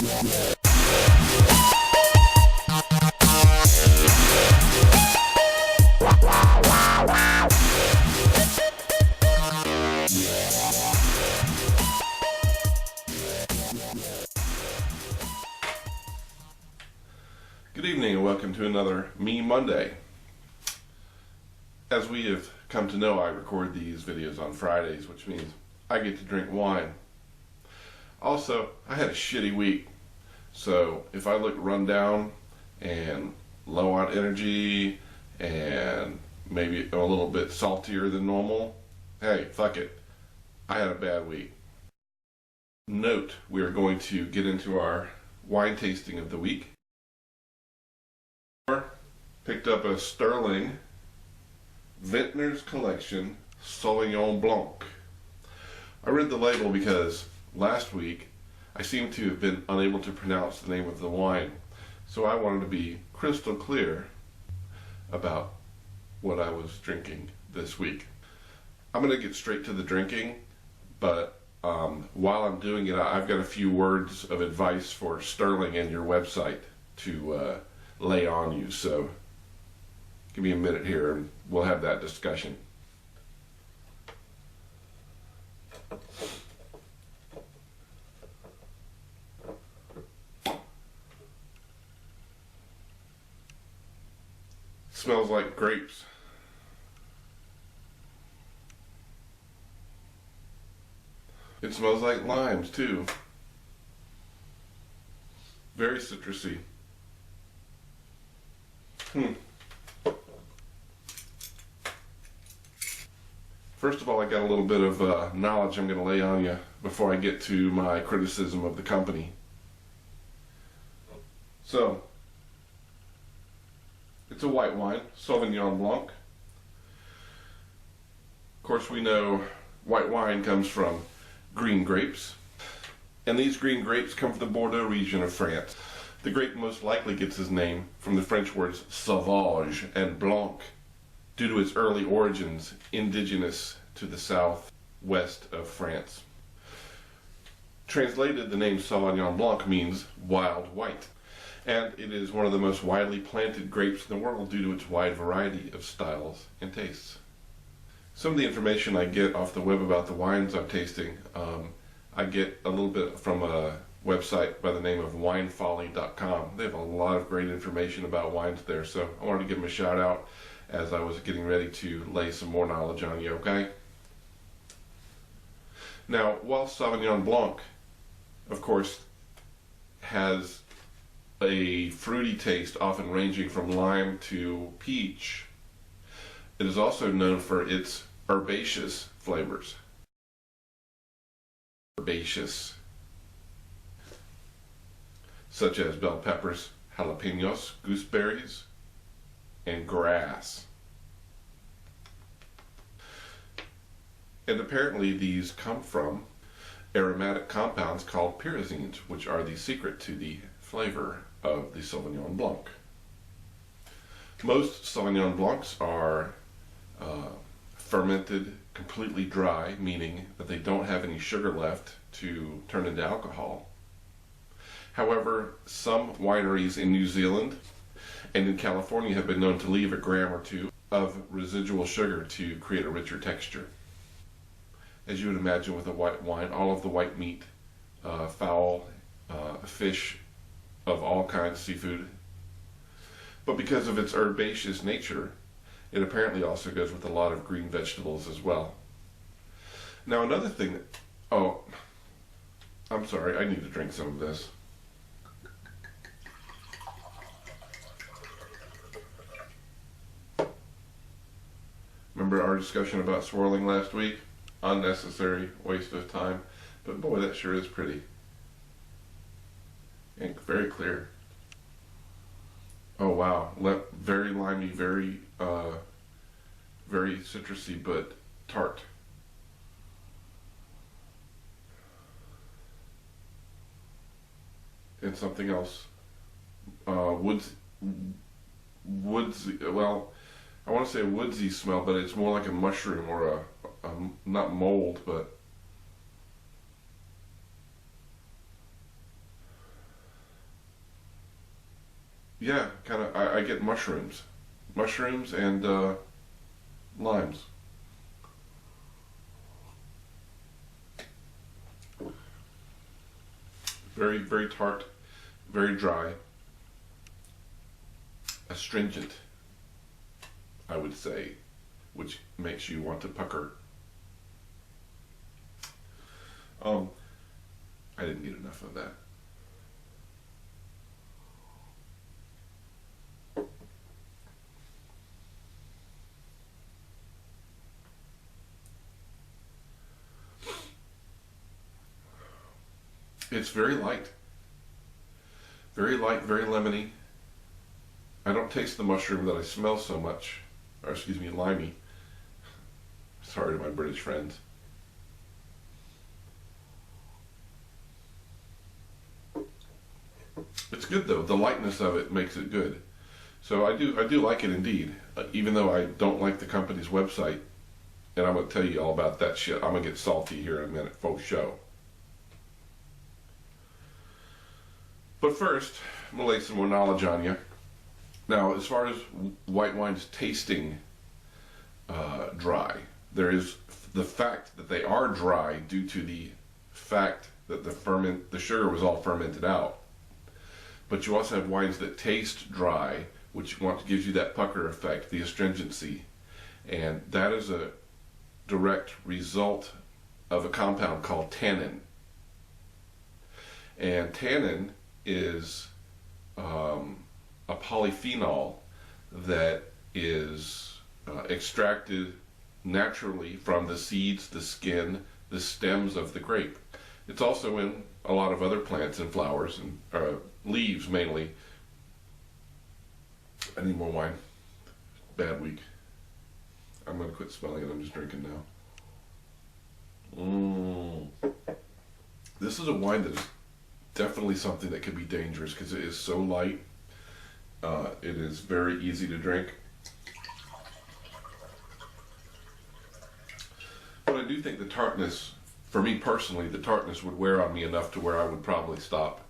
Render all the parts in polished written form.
Good evening and welcome to another Me Monday. As we have come to know, I record these videos on Fridays, which means I get to drink wine. Also, I had a shitty week, so if I look run down and low on energy and maybe a little bit saltier than normal, hey, fuck it. I had a bad week. Note, we are going to get into our wine tasting of the week. Picked up a Sterling Vintner's Collection Sauvignon Blanc. I read the label because last week I seemed to have been unable to pronounce the name of the wine, so I wanted to be crystal clear about what I was drinking this week. I'm going to get straight to the drinking, but while I'm doing it, I've got a few words of advice for Sterling and your website to lay on you, so give me a minute here and we'll have that discussion. Smells like grapes. It smells like limes too. Very citrusy. First of all, I got a little bit of knowledge I'm going to lay on you before I get to my criticism of the company. So, it's a white wine, Sauvignon Blanc. Of course, we know white wine comes from green grapes, and these green grapes come from the Bordeaux region of France. The grape most likely gets its name from the French words sauvage and blanc, due to its early origins indigenous to the southwest of France. Translated, the name Sauvignon Blanc means wild white, and it is one of the most widely planted grapes in the world due to its wide variety of styles and tastes. Some of the information I get off the web about the wines I'm tasting, I get a little bit from a website by the name of winefolly.com. They have a lot of great information about wines there, so I wanted to give them a shout out as I was getting ready to lay some more knowledge on you, okay? Now, while Sauvignon Blanc, of course, has a fruity taste, often ranging from lime to peach, it is also known for its herbaceous flavors. Herbaceous, such as bell peppers, jalapenos, gooseberries, and grass. And apparently these come from aromatic compounds called pyrazines, which are the secret to the flavor of the Sauvignon Blanc. Most Sauvignon Blancs are fermented completely dry, meaning that they don't have any sugar left to turn into alcohol. However, some wineries in New Zealand and in California have been known to leave a gram or two of residual sugar to create a richer texture. As you would imagine with a white wine, all of the white meat, fowl, fish of all kinds, seafood. But because of its herbaceous nature, it apparently also goes with a lot of green vegetables as well. Now another thing that, oh, I'm sorry, I need to drink some of this. Remember our discussion about swirling last week? Unnecessary waste of time, but boy, that sure is pretty. And very clear. Oh wow, very limey, very citrusy, but tart. And something else, woodsy, well, I want to say a woodsy smell, but it's more like a mushroom or a not mold, but yeah, kind of. I get mushrooms, and limes. Very, very tart, very dry, astringent, I would say, which makes you want to pucker. I didn't get enough of that. It's very light, very lemony. I don't taste the mushroom that I smell so much, or excuse me, limey. Sorry to my British friends. It's good though. The lightness of it makes it good. So I do like it indeed, even though I don't like the company's website. And I'm going to tell you all about that shit. I'm going to get salty here in a minute, faux show. But first, I'm going to lay some more knowledge on you. Now, as far as white wines tasting dry, there is the fact that they are dry due to the fact that the sugar was all fermented out. But you also have wines that taste dry, which gives you that pucker effect, the astringency. And that is a direct result of a compound called tannin. And tannin is a polyphenol that is extracted naturally from the seeds, the skin, the stems of the grape. It's also in a lot of other plants and flowers and leaves mainly. I need more wine. Bad week. I'm going to quit smelling it. I'm just drinking now. This is a wine that is definitely something that could be dangerous because it is so light. It is very easy to drink. But I do think the tartness, for me personally, the tartness would wear on me enough to where I would probably stop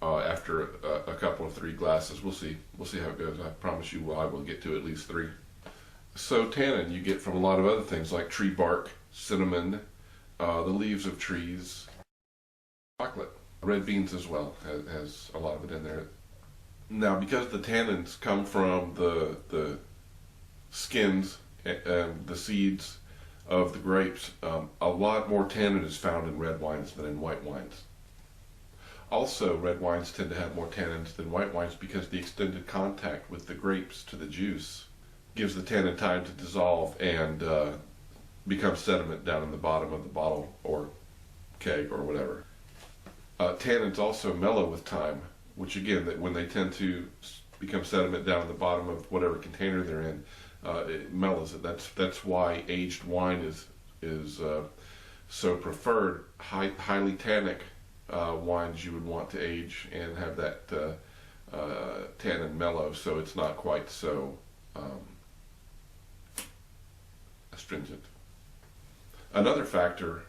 after a couple of 3 glasses. We'll see. We'll see how it goes. I promise you I will get to at least 3. So tannin you get from a lot of other things like tree bark, cinnamon, the leaves of trees, chocolate. Red beans as well has a lot of it in there. Now, because the tannins come from the skins and the seeds of the grapes, a lot more tannin is found in red wines than in white wines. Also, red wines tend to have more tannins than white wines because the extended contact with the grapes to the juice gives the tannin time to dissolve and become sediment down in the bottom of the bottle or keg or whatever. Tannins also mellow with time, which again, that when they tend to become sediment down in the bottom of whatever container they're in, it mellows it. That's why aged wine is so preferred. Highly tannic wines you would want to age and have that tannin mellow, so it's not quite so astringent. Another factor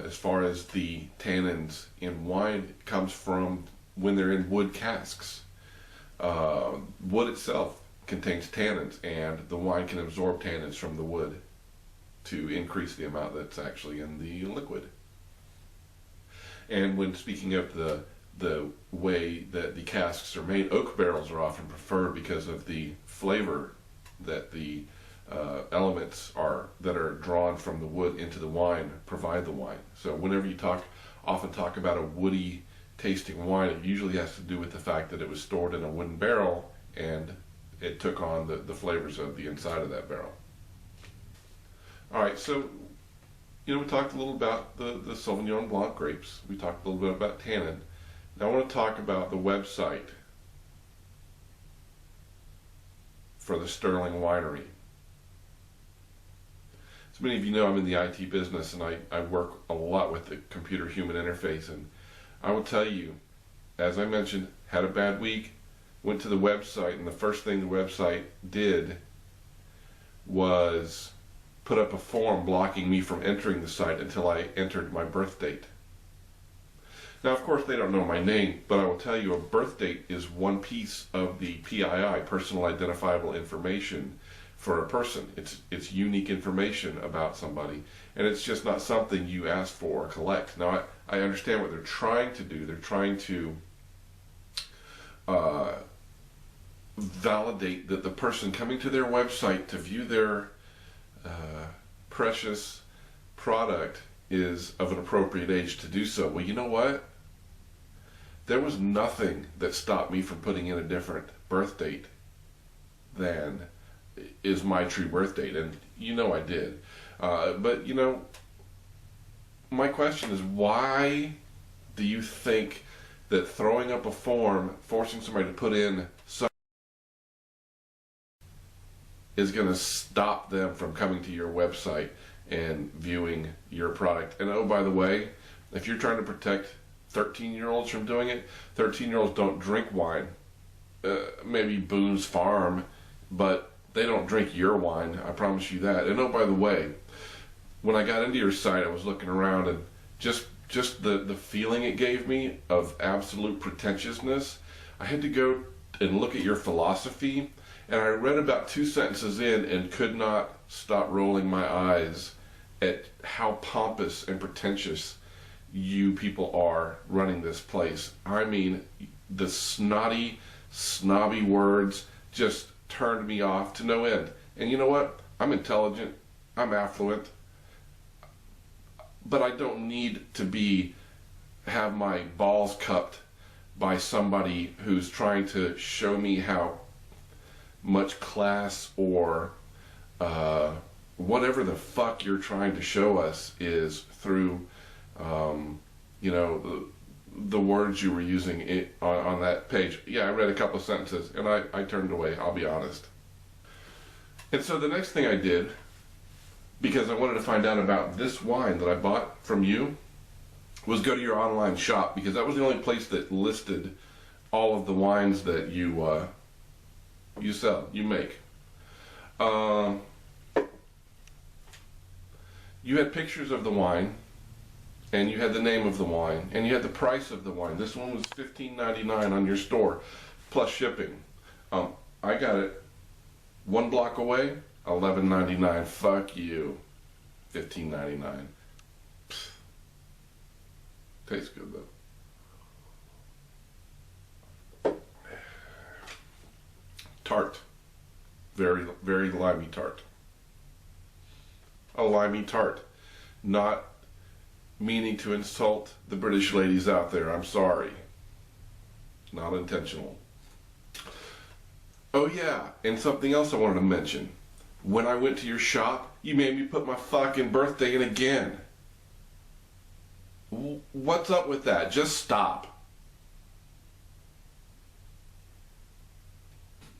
as far as the tannins in wine comes from when they're in wood casks. Wood itself contains tannins, and the wine can absorb tannins from the wood to increase the amount that's actually in the liquid. And when speaking of the way that the casks are made, oak barrels are often preferred because of the flavor that the elements that are drawn from the wood into the wine provide the wine. So whenever you often talk about a woody tasting wine, it usually has to do with the fact that it was stored in a wooden barrel and it took on the flavors of the inside of that barrel. All right, so we talked a little about the Sauvignon Blanc grapes. We talked a little bit about tannin. Now I want to talk about the website for the Sterling Winery. As many of you know, I'm in the IT business and I work a lot with the computer-human interface, and I will tell you, as I mentioned, had a bad week, went to the website, and the first thing the website did was put up a form blocking me from entering the site until I entered my birth date. Now, of course, they don't know my name, but I will tell you a birth date is one piece of the PII, personal identifiable information, for a person. It's unique information about somebody, and it's just not something you ask for or collect. Now, I understand what they're trying to do. They're trying to validate that the person coming to their website to view their precious product is of an appropriate age to do so. Well, you know what? There was nothing that stopped me from putting in a different birth date than is my true birth date, and you know I did. But you know, my question is, why do you think that throwing up a form, forcing somebody to put in some, is going to stop them from coming to your website and viewing your product? And oh, by the way, if you're trying to protect 13-year-olds from doing it, 13-year-olds don't drink wine. Maybe Boone's Farm, but they don't drink your wine, I promise you that. And oh, by the way, when I got into your site, I was looking around, and just the feeling it gave me of absolute pretentiousness. I had to go and look at your philosophy, and I read about 2 sentences in and could not stop rolling my eyes at how pompous and pretentious you people are running this place. I mean, the snotty, snobby words just turned me off to no end. And you know what? I'm intelligent, I'm affluent, but I don't need to have my balls cupped by somebody who's trying to show me how much class or whatever the fuck you're trying to show us is through you know, the words you were using on that page. Yeah, I read a couple of sentences and I turned away, I'll be honest. And so the next thing I did, because I wanted to find out about this wine that I bought from you, was go to your online shop, because that was the only place that listed all of the wines that you sell, you make. You had pictures of the wine, and you had the name of the wine, and you had the price of the wine. This one was $15.99 on your store, plus shipping. I got it 1 block away, $11.99. Fuck you. $15.99. Tastes good though. Tart. Very, very limey tart. A limey tart. Not meaning to insult the British ladies out there. I'm sorry. Not intentional. Oh yeah, and something else I wanted to mention. When I went to your shop, you made me put my fucking birthday in again. What's up with that? Just stop.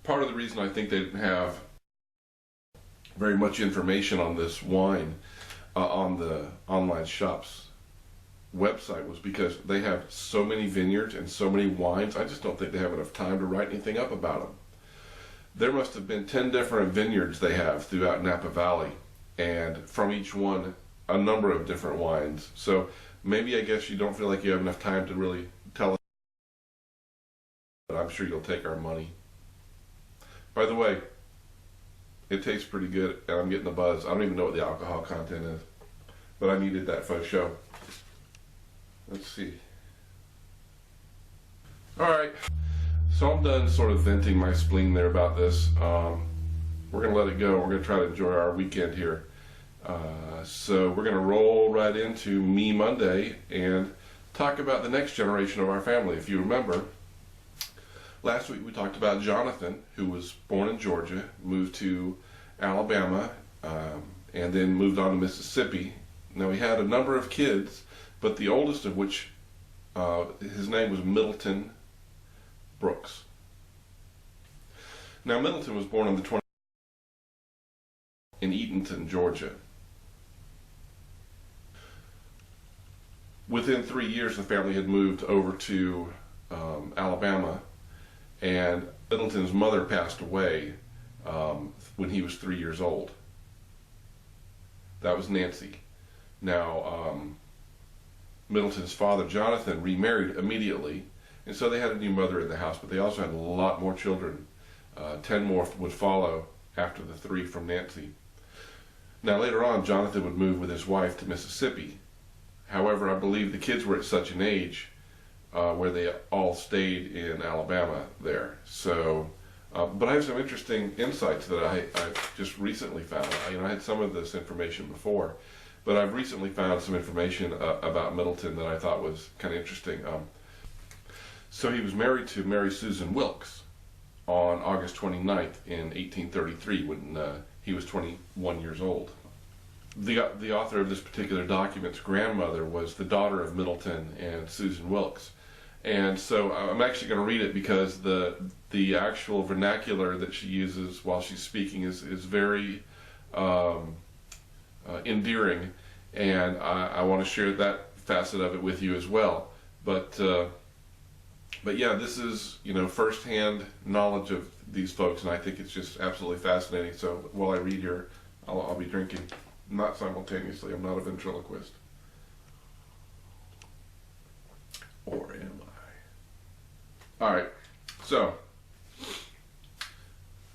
Part of the reason I think they didn't have very much information on this wine on the online shop's website was because they have so many vineyards and so many wines. I just don't think they have enough time to write anything up about them. There must have been 10 different vineyards they have throughout Napa Valley, and from each one a number of different wines. So maybe, I guess, you don't feel like you have enough time to really tell us, but I'm sure you'll take our money. By the way, it tastes pretty good, and I'm getting a buzz. I don't even know what the alcohol content is, but I needed that for the show. Let's see. Alright, so I'm done sort of venting my spleen there about this. We're going to let it go. We're going to try to enjoy our weekend here. So we're going to roll right into Me Monday and talk about the next generation of our family. If you remember, last week we talked about Jonathan, who was born in Georgia, moved to Alabama, and then moved on to Mississippi. Now, he had a number of kids, but the oldest of which, his name was MIddleton Brooks. Now, Middleton was born on the 20th in Eatonton, Georgia. Within 3 years, the family had moved over to Alabama, and Middleton's mother passed away when he was 3 years old. That was Nancy. Now, Middleton's father, Jonathan, remarried immediately, and so they had a new mother in the house, but they also had a lot more children. 10 more would follow after the 3 from Nancy. Now later on, Jonathan would move with his wife to Mississippi. However, I believe the kids were at such an age where they all stayed in Alabama there. So, but I have some interesting insights that I've just recently found. I had some of this information before, but I've recently found some information about Middleton that I thought was kind of interesting. So he was married to Mary Susan Wilkes on August 29th in 1833 when he was 21 years old. The author of this particular document's grandmother was the daughter of Middleton and Susan Wilkes. And so I'm actually going to read it because the actual vernacular that she uses while she's speaking is very endearing, and I want to share that facet of it with you as well. But yeah, this is firsthand knowledge of these folks, and I think it's just absolutely fascinating. So while I read here, I'll be drinking, not simultaneously. I'm not a ventriloquist. Or am I? All right. So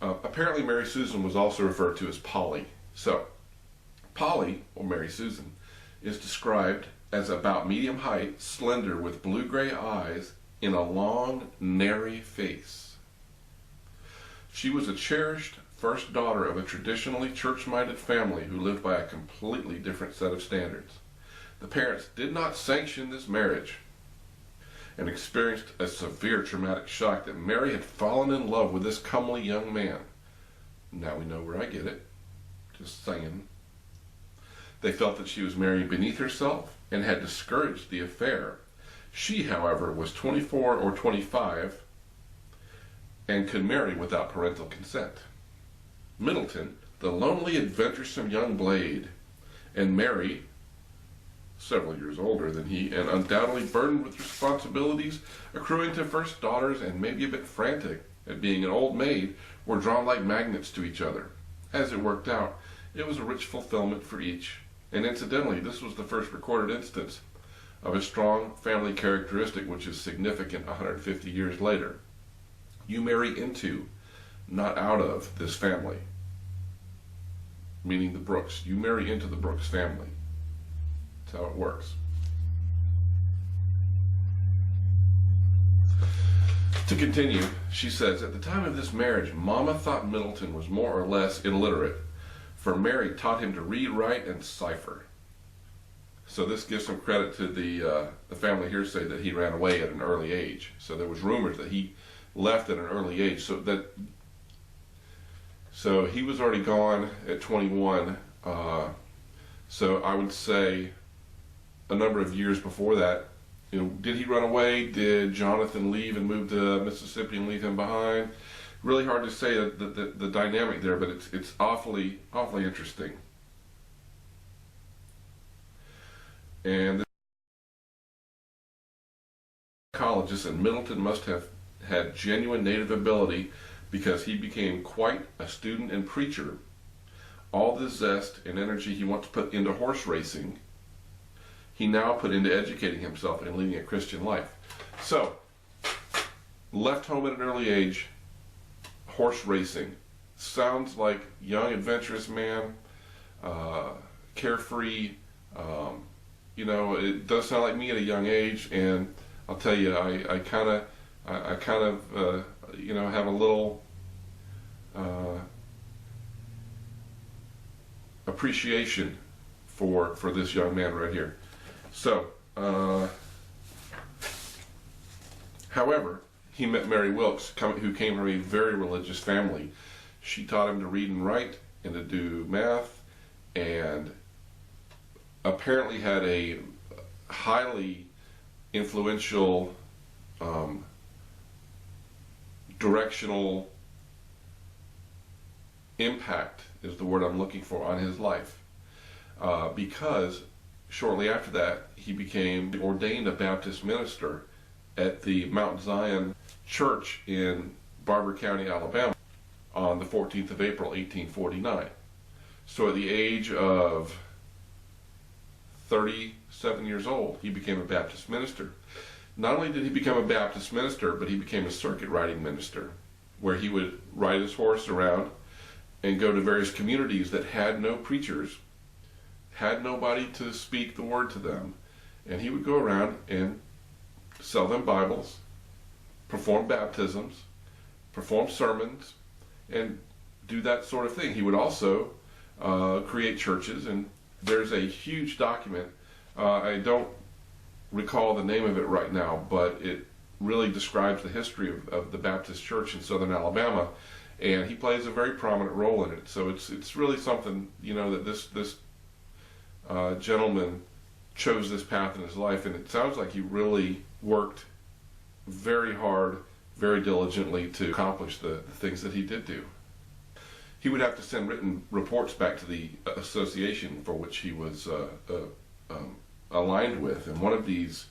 apparently Mary Susan was also referred to as Polly. So Polly, or Mary Susan, is described as about medium height, slender, with blue-gray eyes, in a long, nary face. She was a cherished first daughter of a traditionally church-minded family who lived by a completely different set of standards. The parents did not sanction this marriage and experienced a severe traumatic shock that Mary had fallen in love with this comely young man. Now we know where I get it. Just saying. They felt that she was marrying beneath herself and had discouraged the affair. She, however, was 24 or 25 and could marry without parental consent. Middleton, the lonely, adventuresome young blade, and Mary, several years older than he, and undoubtedly burdened with responsibilities accruing to first daughters and maybe a bit frantic at being an old maid, were drawn like magnets to each other. As it worked out, it was a rich fulfillment for each, and incidentally, this was the first recorded instance of a strong family characteristic which is significant 150 years later. You marry into, not out of, this family, meaning the Brooks. You marry into the Brooks family. That's how it works. To continue, she says, at the time of this marriage, Mama thought Middleton was more or less illiterate, for Mary taught him to read, write, and cipher. So this gives some credit to the family hearsay that he ran away at an early age. So there was rumors that he left at an early age. So he was already gone at 21. So I would say a number of years before that, did he run away? Did Jonathan leave and move to Mississippi and leave him behind? Really hard to say the dynamic there, but it's awfully interesting. And the psychologist and Middleton must have had genuine native ability, because he became quite a student and preacher. All the zest and energy he once put into horse racing, he now put into educating himself and leading a Christian life. So, left home at an early age, horse racing. Sounds like young, adventurous man, carefree. It does sound like me at a young age, and I'll tell you, I kind of have a little appreciation for this young man right here. So, however, he met Mary Wilkes, who came from a very religious family. She taught him to read and write and to do math, and apparently had a highly influential directional impact is the word I'm looking for on his life, because shortly after that he became ordained a Baptist minister at the Mount Zion Church in Barber County, Alabama on the 14th of April 1849. So at the age of 37 years old, he became a Baptist minister. Not only did he become a Baptist minister, but he became a circuit riding minister, where he would ride his horse around and go to various communities that had no preachers, had nobody to speak the word to them. And he would go around and sell them Bibles, perform baptisms, perform sermons, and do that sort of thing. He would also create churches, and there's a huge document. I don't recall the name of it right now, but it really describes the history of the Baptist Church in southern Alabama, and he plays a very prominent role in it. So it's really something, you know, that this gentleman chose this path in his life, and it sounds like he really worked very hard, very diligently to accomplish the things that he did do. He would have to send written reports back to the association for which he was aligned with, and one of these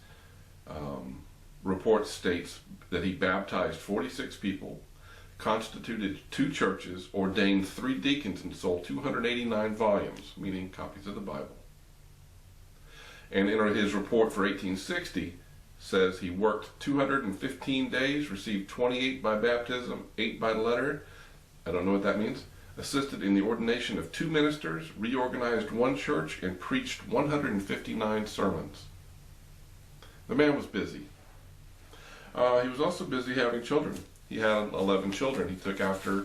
reports states that he baptized 46 people, constituted 2 churches, ordained 3 deacons, and sold 289 volumes, meaning copies of the Bible. And in his report for 1860 says he worked 215 days, received 28 by baptism, 8 by letter. I don't know what that means. Assisted in the ordination of 2 ministers, reorganized 1 church, and preached 159 sermons. The man was busy. He was also busy having children. He had 11 children. He took after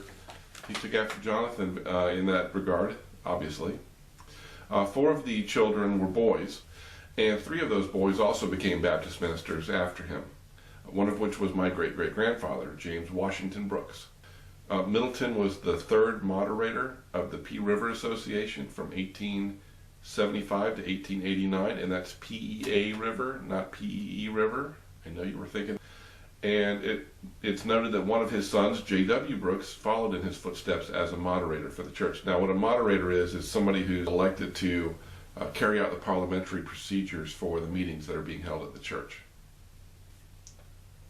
Jonathan in that regard, obviously. 4 of the children were boys, and 3 of those boys also became Baptist ministers after him, one of which was my great-great-grandfather, James Washington Brooks. Middleton was the 3rd moderator of the Pea River Association from 1875 to 1889, and that's PEA River, not PEE River. I know you were thinking. And it's noted that one of his sons, J.W. Brooks, followed in his footsteps as a moderator for the church. Now, what a moderator is somebody who's elected to carry out the parliamentary procedures for the meetings that are being held at the church.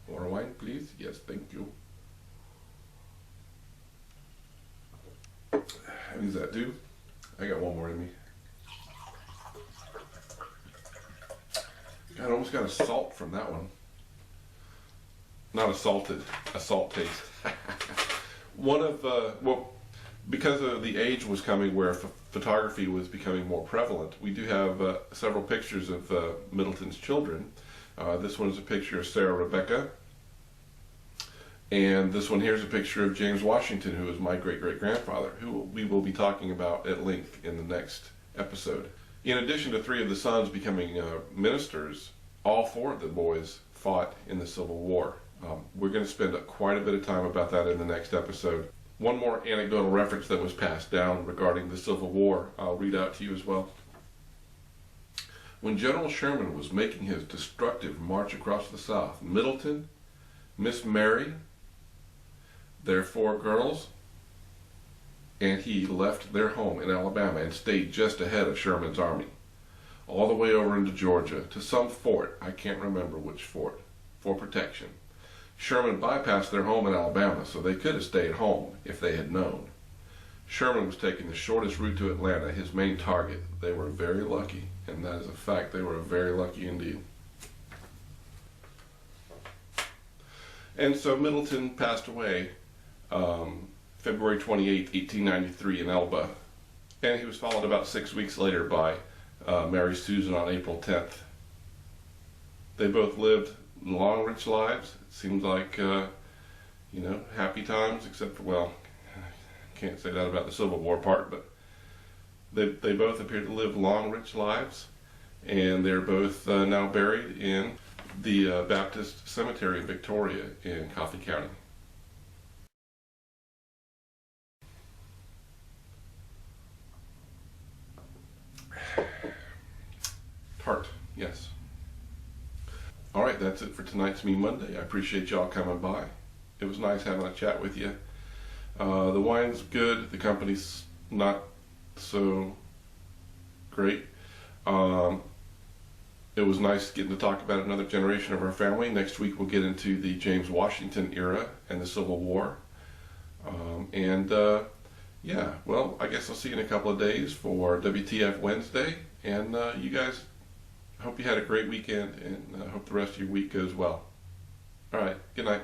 Water wine, please? Yes, thank you. How does that do? I got one more in me. God, I almost got a salt from that one. Not assaulted, a salt taste. One of, well, because of the age was coming where photography was becoming more prevalent, we do have several pictures of Middleton's children. This one is a picture of Sarah Rebecca. And this one here is a picture of James Washington, who is my great-great-grandfather, who we will be talking about at length in the next episode. In addition to 3 of the sons becoming ministers, all 4 of the boys fought in the Civil War. We're going to spend quite a bit of time about that in the next episode. One more anecdotal reference that was passed down regarding the Civil War, I'll read out to you as well. When General Sherman was making his destructive march across the South, Middleton, Miss Mary, their 4 girls, and he left their home in Alabama and stayed just ahead of Sherman's army, all the way over into Georgia to some fort, I can't remember which fort, for protection. Sherman bypassed their home in Alabama, so they could have stayed home if they had known. Sherman was taking the shortest route to Atlanta, his main target. They were very lucky, and that is a fact. They were very lucky indeed. And so Middleton passed away February 28, 1893 in Elba, and he was followed about 6 weeks later by Mary Susan on April 10th. They both lived long, rich lives. It seems like, happy times, except for, well, I can't say that about the Civil War part, but they both appear to live long, rich lives, and they're both now buried in the Baptist Cemetery in Victoria in Coffee County. Tart, yes. All right, that's it for tonight's Me Monday. I appreciate y'all coming by. It was nice having a chat with you. The wine's good. The company's not so great. It was nice getting to talk about another generation of our family. Next week we'll get into the James Washington era and the Civil War. Yeah, well, I guess I'll see you in a couple of days for WTF Wednesday. And you guys I hope you had a great weekend, and I hope the rest of your week goes well. All right, good night.